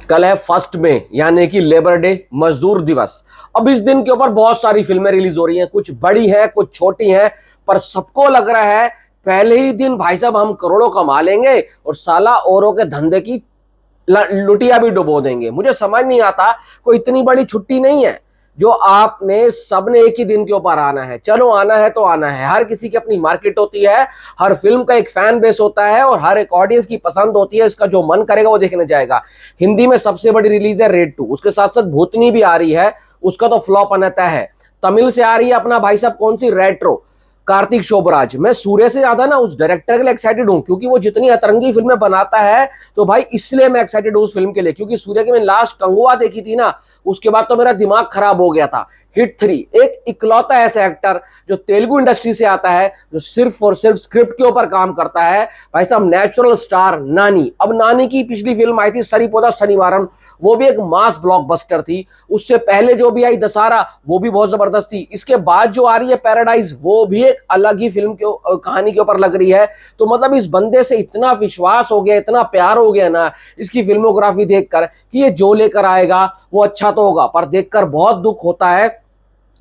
कल है 1 मई यानी कि लेबर डे, मजदूर दिवस। अब इस दिन के ऊपर बहुत सारी फिल्में रिलीज हो रही हैं, कुछ बड़ी हैं कुछ छोटी हैं, पर सबको लग रहा है पहले ही दिन भाई साहब हम करोड़ों कमा लेंगे और साला औरों के धंधे की लुटिया भी डुबो देंगे। मुझे समझ नहीं आता, कोई इतनी बड़ी छुट्टी नहीं है जो आपने सबने एक ही दिन के ऊपर आना है। चलो आना है तो आना है, हर किसी की अपनी मार्केट होती है, हर फिल्म का एक फैन बेस होता है और हर एक ऑडियंस की पसंद होती है। इसका जो मन करेगा वो देखने जाएगा। हिंदी में सबसे बड़ी रिलीज है रेड 2, उसके साथ साथ भूतनी भी आ रही है, उसका तो फ्लॉप अनता है। तमिल से आ रही है अपना भाई साहब कौन सी, रेट्रो, कार्तिक शोभराज। मैं सूर्य से ज्यादा ना उस डायरेक्टर के लिए एक्साइटेड हूं, क्योंकि वो जितनी अतरंगी फिल्में बनाता है तो भाई इसलिए मैं एक्साइटेड हूं उस फिल्म के लिए। क्योंकि सूर्य की मैंने लास्ट कंगुआ देखी थी ना, उसके बाद तो मेरा दिमाग खराब हो गया था। हिट 3, एक इकलौता ऐसा एक्टर जो तेलुगु इंडस्ट्री से आता है, जो सिर्फ और सिर्फ स्क्रिप्ट के ऊपर काम करता है, भाई साहब नेचुरल स्टार नानी। अब नानी की पिछली फिल्म आई थी सरिपोदा शनिवारम, वो भी एक मास ब्लॉकबस्टर थी। उससे पहले जो भी आई दशहरा, वो भी बहुत जबरदस्त थी। इसके बाद जो आ रही है पैराडाइज, वो भी एक अलग ही फिल्म के कहानी के ऊपर लग रही है। तो मतलब इस बंदे से इतना विश्वास हो गया, इतना प्यार हो गया ना इसकी फिल्मोग्राफी देखकर, कि ये जो लेकर आएगा वो अच्छा तो होगा। पर देखकर बहुत दुख होता है,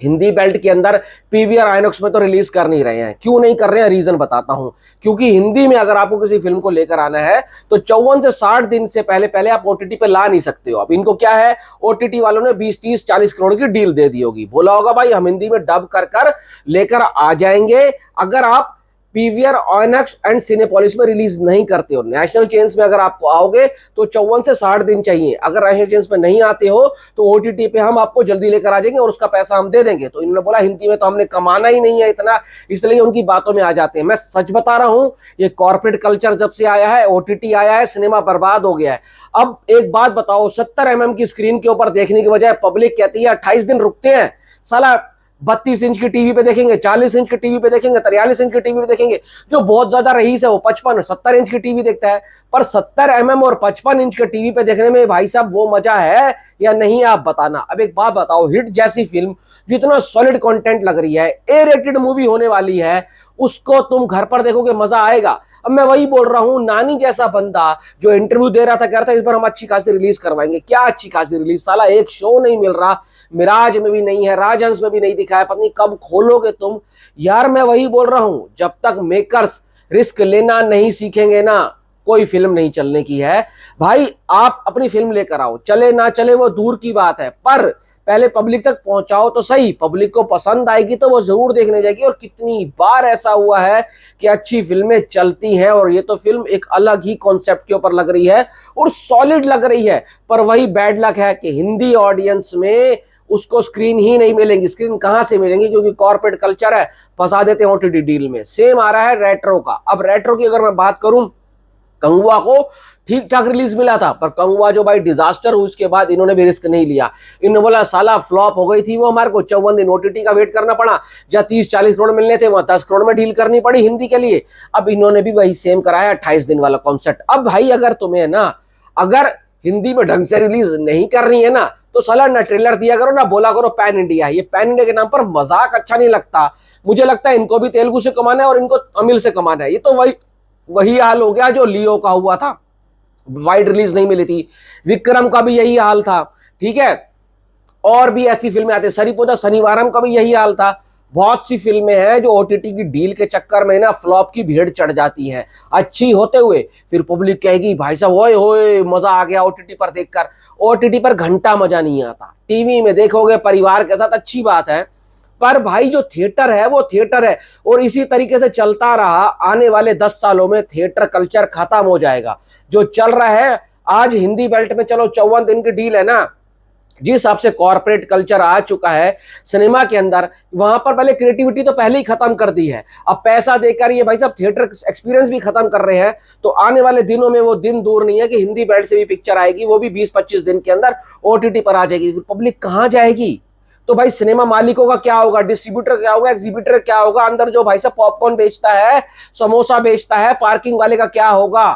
हिंदी बेल्ट के अंदर पीवीआर आइनॉक्स में तो रिलीज कर नहीं रहे हैं। क्यों नहीं कर रहे हैं, रीजन बताता हूं। क्योंकि हिंदी में अगर आपको किसी फिल्म को लेकर आना है तो 54 से 60 दिन से पहले पहले आप ओटीटी पे ला नहीं सकते हो। अब इनको क्या है, ओटीटी वालों ने 20, 30, 40 करोड़ की डील दे दी होगी, बोला होगा भाई हम हिंदी में डब कर लेकर आ जाएंगे अगर आप पीवीआर आइनॉक्स एंड सिनेपोलिस में रिलीज नहीं करते हो। नेशनल चेन्स में अगर आपको आओगे तो 54 से 60 दिन चाहिए। अगर नेशनल चेन्स में नहीं आते हो तो ओटीटी पे हम आपको जल्दी लेकर आ जाएंगे और उसका पैसा हम दे देंगे। तो इन्होंने बोला हिंदी में तो हमने कमाना ही नहीं है इतना, इसलिए उनकी बातों में आ जाते हैं। मैं सच बता रहा हूं, ये कॉर्पोरेट कल्चर जब से आया है, ओटीटी आया है, सिनेमा बर्बाद हो गया है। अब एक बात बताओ, 70 mm की स्क्रीन के ऊपर देखने की बजाय पब्लिक कहती है 28 दिन रुकते हैं। साला 32 इंच की टीवी पे देखेंगे, 40 इंच की टीवी पे देखेंगे, 43 इंच की टीवी पे देखेंगे। जो बहुत ज्यादा रईस है वो 55, 70 इंच की टीवी देखता है। पर 70 mm और 55 इंच के टीवी पे देखने में भाई साहब वो मजा है या नहीं, आप बताना। अब एक बात बताओ, हिट जैसी फिल्म जितना सॉलिड कंटेंट लग रही है, ए रेटेड मूवी होने वाली है, उसको तुम घर पर देखोगे मजा आएगा। अब मैं वही बोल रहा हूं, नानी जैसा बंदा जो इंटरव्यू दे रहा था, कह रहा था इस बार हम अच्छी खासी रिलीज करवाएंगे। क्या अच्छी खासी रिलीज, साला एक शो नहीं मिल रहा, मिराज में भी नहीं है, राजहंस में भी नहीं दिखा है, पता नहीं कब खोलोगे तुम यार। मैं वही बोल रहा हूं, जब तक मेकर्स रिस्क लेना नहीं सीखेंगे ना, कोई फिल्म नहीं चलने की है। भाई आप अपनी फिल्म लेकर आओ, चले ना चले वो दूर की बात है, पर पहले पब्लिक तक पहुंचाओ तो सही। पब्लिक को पसंद आएगी तो वो जरूर देखने जाएगी। और कितनी बार ऐसा हुआ है कि अच्छी फिल्में चलती हैं और ये तो फिल्म एक अलग ही कॉन्सेप्ट के ऊपर लग रही है और सॉलिड लग रही है, पर वही बैड लक है कि हिंदी ऑडियंस में उसको स्क्रीन ही नहीं मिलेंगी। स्क्रीन कहां से मिलेंगी, क्योंकि कॉर्पोरेट कल्चर है, फंसा देते हैं ओटीटी डील में। सेम आ रहा है रेट्रो का। अब रेट्रो की अगर मैं बात करूं, कंगुआ को ठीक ठाक रिलीज मिला था, पर कंगुआ जो भाई डिजास्टर हुई उसके बाद इन्होंने भी रिस्क नहीं लिया। इन्होंने बोला साला फ्लॉप हो गई थी वो, हमारे को 54 दिन ओटीटी का वेट करना पड़ा, जहां 30-40 करोड़ मिलने थे वहां 10 करोड़ में डील करनी पड़ी हिंदी के लिए। अब इन्होंने भी वही सेम कराया, 28 दिन वाला कॉन्सेप्ट। अब भाई अगर तुम्हें ना, अगर हिंदी में ढंग से रिलीज नहीं कर रही है ना, तो साला ना ट्रेलर दिया करो ना बोला करो पैन इंडिया। ये पैन इंडिया के नाम पर मजाक अच्छा नहीं लगता। मुझे लगता है इनको भी तेलुगु से कमाना है और इनको तमिल से कमाना है। ये तो वही हाल हो गया जो लियो का हुआ था, वाइड रिलीज नहीं मिली थी। विक्रम का भी यही हाल था, ठीक है। और भी ऐसी फिल्में आती, सरिपोदा शनिवारम का भी यही हाल था। बहुत सी फिल्में हैं जो ओटीटी की डील के चक्कर में ना फ्लॉप की भीड़ चढ़ जाती है। अच्छी होते हुए फिर पब्लिक कहेगी भाई साहब ओए होए मजा आ गया ओटीटी पर देखकर। ओटीटी पर घंटा मजा नहीं आता, टीवी में देखोगे परिवार के साथ अच्छी बात है, पर भाई जो थिएटर है वो थिएटर है। और इसी तरीके से चलता रहा, आने वाले 10 सालों में थिएटर कल्चर खत्म हो जाएगा। जो चल रहा है आज हिंदी बेल्ट में, चलो 54 दिन की डील है ना, जिस हिसाब से कॉर्पोरेट कल्चर आ चुका है सिनेमा के अंदर, वहां पर पहले क्रिएटिविटी तो पहले ही खत्म कर दी है। अब पैसा देकर ये भाई साहब थिएटर एक्सपीरियंस भी खत्म कर रहे हैं। तो आने वाले दिनों में वो दिन दूर नहीं है कि हिंदी बेल्ट से भी पिक्चर आएगी, वो भी 20-25 दिन के अंदर ओटीटी पर आ जाएगी। फिर पब्लिक कहां जाएगी? तो भाई सिनेमा मालिकों का क्या होगा, डिस्ट्रीब्यूटर क्या होगा, एग्जीबिटर क्या होगा, अंदर जो भाई साहब पॉपकॉर्न बेचता है, समोसा बेचता है, पार्किंग वाले का क्या होगा?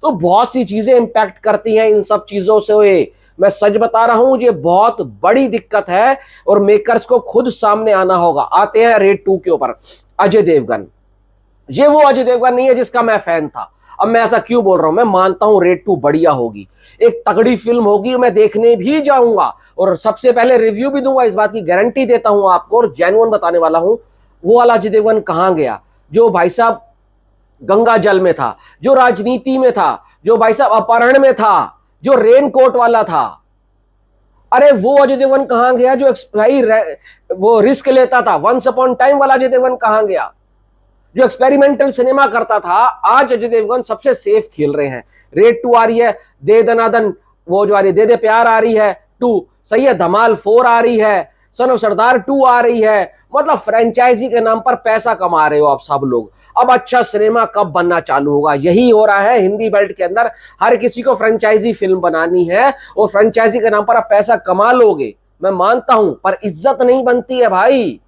तो बहुत सी चीजें इंपैक्ट करती हैं इन सब चीजों से। मैं सच बता रहा हूं, ये बहुत बड़ी दिक्कत है और मेकर्स को खुद सामने आना होगा। आते हैं रेड 2 के ऊपर। अजय देवगन ये वो अजय देवगन नहीं है जिसका मैं फैन था। अब मैं ऐसा क्यों बोल रहा हूं, मैं मानता हूं रेड 2 बढ़िया होगी, एक तगड़ी फिल्म होगी, मैं देखने भी जाऊंगा और सबसे पहले रिव्यू भी दूंगा, इस बात की गारंटी देता हूं आपको और जेन्युइन बताने वाला हूं। वो वाला अजय देवगन कहां गया जो भाई साहब गंगा जल में था, जो राजनीति में था, जो भाई साहब अपहरण में था, जो रेनकोट वाला था। अरे वो अजय देवगन कहां गया जो भाई वो रिस्क लेता था, वंस अपॉन टाइम वाला अजय देवगन कहां गया जो एक्सपेरिमेंटल सिनेमा करता था। आज अजय देवगन सबसे सेफ खेल रहे हैं। रेड 2 आ रही है, दे दनादन वो जो आ रही है, दे दे प्यार आ रही है 2, सही है, धमाल 4 आ रही है, सन ऑफ सरदार 2 आ रही है। मतलब फ्रेंचाइजी के नाम पर पैसा कमा रहे हो आप सब लोग। अब अच्छा सिनेमा कब बनना चालू होगा, यही हो रहा है हिंदी बेल्ट के अंदर। हर किसी को फ्रेंचाइजी फिल्म बनानी है और फ्रेंचाइजी के नाम पर आप पैसा कमा लोगे, मैं मानता हूं, पर इज्जत नहीं बनती है भाई।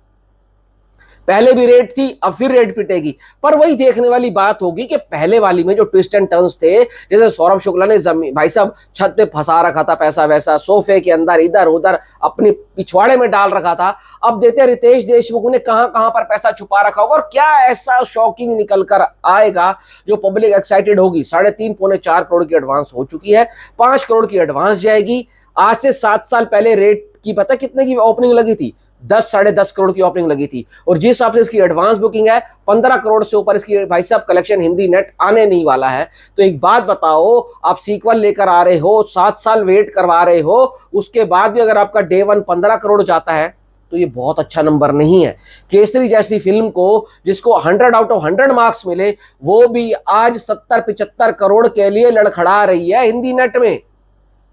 पहले भी रेड थी, अब फिर रेड पिटेगी। पर वही देखने वाली बात होगी कि पहले वाली में जो ट्विस्ट एंड टर्न्स थे, जैसे सौरभ शुक्ला ने भाई साहब छत पे फंसा रखा था पैसा वैसा, सोफे के अंदर इधर उधर अपनी पिछवाड़े में डाल रखा था, अब देते रितेश देशमुख ने कहां कहां पर पैसा छुपा रखा होगा और क्या ऐसा शॉकिंग निकल कर आएगा जो पब्लिक एक्साइटेड होगी। 3.5 पौने 4 करोड़ की एडवांस हो चुकी है, 5 करोड़ की एडवांस जाएगी। आज से 7 साल पहले रेड की पता कितने की ओपनिंग लगी थी, 10 साढ़े 10 करोड़ की ओपनिंग लगी थी और जिस हिसाब से इसकी एडवांस बुकिंग है 15 करोड़ से ऊपर इसकी भाई साहब कलेक्शन हिंदी नेट आने नहीं वाला है। तो एक बात बताओ, आप सीक्वल लेकर आ रहे हो, 7 साल वेट करवा रहे हो, उसके बाद भी अगर आपका डे 1 15 करोड़ जाता है तो ये बहुत अच्छा नंबर नहीं है। केसरी जैसी फिल्म को जिसको 100 आउट ऑफ 100 मार्क्स मिले, वो भी आज 70-75 करोड़ के लिए लड़खड़ा रही है हिंदी नेट में।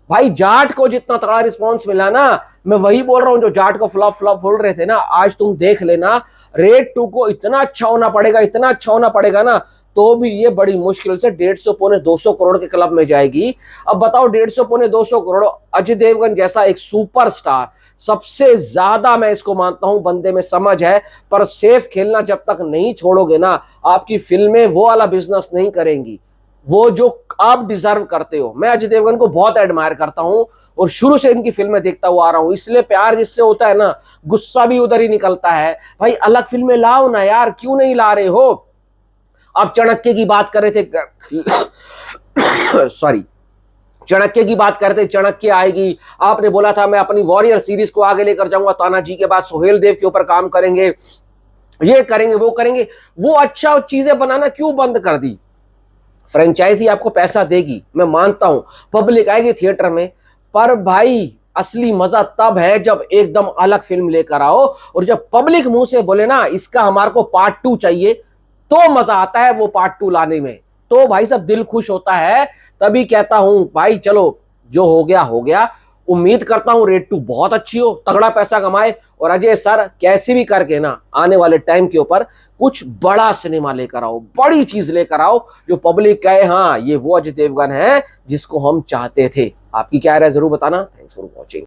भाई जाट को जितना तगड़ा रिस्पांस मिला ना, मैं वही बोल रहा हूं, जो जाट को फ्लॉप फ्लॉप बोल रहे थे ना, आज तुम देख लेना रेड 2 को इतना अच्छा होना पड़ेगा, इतना अच्छा होना पड़ेगा ना, तो भी ये बड़ी मुश्किल से 150 पौने 200 करोड़ के क्लब में जाएगी। अब बताओ 150 पौने 200 करोड़, अजय देवगन जैसा एक सुपरस्टार, सबसे ज्यादा मैं इसको मानता हूं बंदे में समझ है, पर सेफ खेलना जब तक नहीं छोड़ोगे ना, आपकी फिल्में वो वाला बिजनेस नहीं करेंगी वो जो आप डिजर्व करते हो। मैं अजय देवगन को बहुत एडमायर करता हूं और शुरू से इनकी फिल्में देखता हुआ आ रहा हूं, इसलिए प्यार जिससे होता है ना, गुस्सा भी उधर ही निकलता है। भाई अलग फिल्में लाओ ना यार, क्यों नहीं ला रहे हो। आप चाणक्य की बात कर रहे थे सॉरी, चाणक्य की बात करते, चाणक्य आएगी, आपने बोला था मैं अपनी वॉरियर सीरीज को आगे लेकर जाऊंगा, तानाजी के बाद सोहेल देव के ऊपर काम करेंगे, ये करेंगे वो करेंगे, वो अच्छा चीजें बनाना क्यों बंद कर दी। फ्रेंचाइजी आपको पैसा देगी, मैं मानता हूं, पब्लिक आएगी थिएटर में, पर भाई असली मजा तब है जब एकदम अलग फिल्म लेकर आओ और जब पब्लिक मुंह से बोले ना इसका हमारे को पार्ट 2 चाहिए, तो मजा आता है वो पार्ट 2 लाने में, तो भाई सब दिल खुश होता है। तभी कहता हूं भाई चलो जो हो गया हो गया। उम्मीद करता हूं रेड 2 बहुत अच्छी हो, तगड़ा पैसा कमाए और अजय सर कैसे भी करके ना आने वाले टाइम के ऊपर कुछ बड़ा सिनेमा लेकर आओ, बड़ी चीज लेकर आओ जो पब्लिक कहे हाँ ये वो अजय देवगन है जिसको हम चाहते थे। आपकी क्या राय जरूर बताना। Thanks for watching.